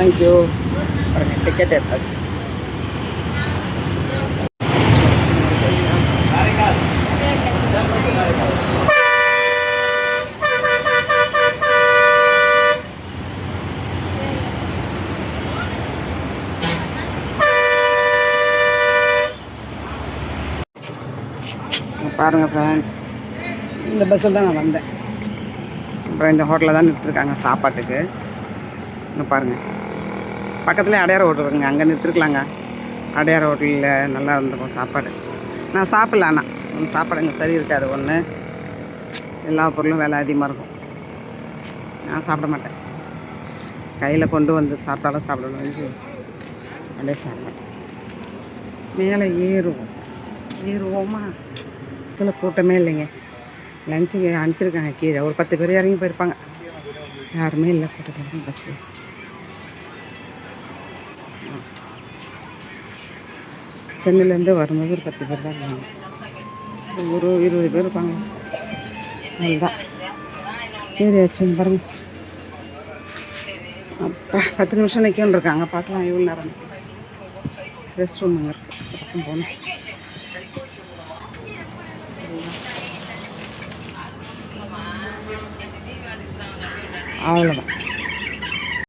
Thank you. பாருங்கள், ticket எடுத்தாச்சு. பாருங்கள் ஃப்ரெண்ட்ஸ், இந்த பஸ்ஸில் தான் நான் வந்தேன். அப்புறம் இந்த ஹோட்டலில் தான் நிறுத்திருக்காங்க சாப்பாட்டுக்கு. இங்கே பாருங்கள், பக்கத்துலேயே அடையார் ஹோட்டல் இருக்குங்க, அங்கே நிறுத்திருக்கலாங்க. அடையார் ஹோட்டலில் நல்லா இருந்திருக்கும் சாப்பாடு. நான் சாப்பிட்ல, ஆனால் சாப்பாடு இங்கே சரி இருக்காது. ஒன்று, எல்லா பொருளும் விலை அதிகமாக இருக்கும். நான் சாப்பிட மாட்டேன். கையில் கொண்டு வந்து சாப்பிட்டாலும் சாப்பிடணும், அப்படியே சாப்பிட மேலே ஏறுவோமா? சில கூட்டமே இல்லைங்க. லஞ்சுக்கு அனுப்பியிருக்காங்க கீழே. ஒரு 10 பேர் இறங்கி போயிருப்பாங்க. யாருமே இல்லை கூட்டத்தில் பஸ்ஸில். சென்னையிலேருந்து வரும்போது ஒரு 10 பேர் தான் இருப்பாங்க. ஒரு 20 பேர் இருப்பாங்க. அதுதான் ஏறியாச்சுன்னு பாருங்கள். அப்போ 10 நிமிஷம் நிற்கணும் இருக்காங்க. பார்க்கலாம் எவ்வளோ நேரம். ரெஸ்ட் ரூம் அங்கே இருக்குது, பக்கம் போகணும். அவ்வளோதான்.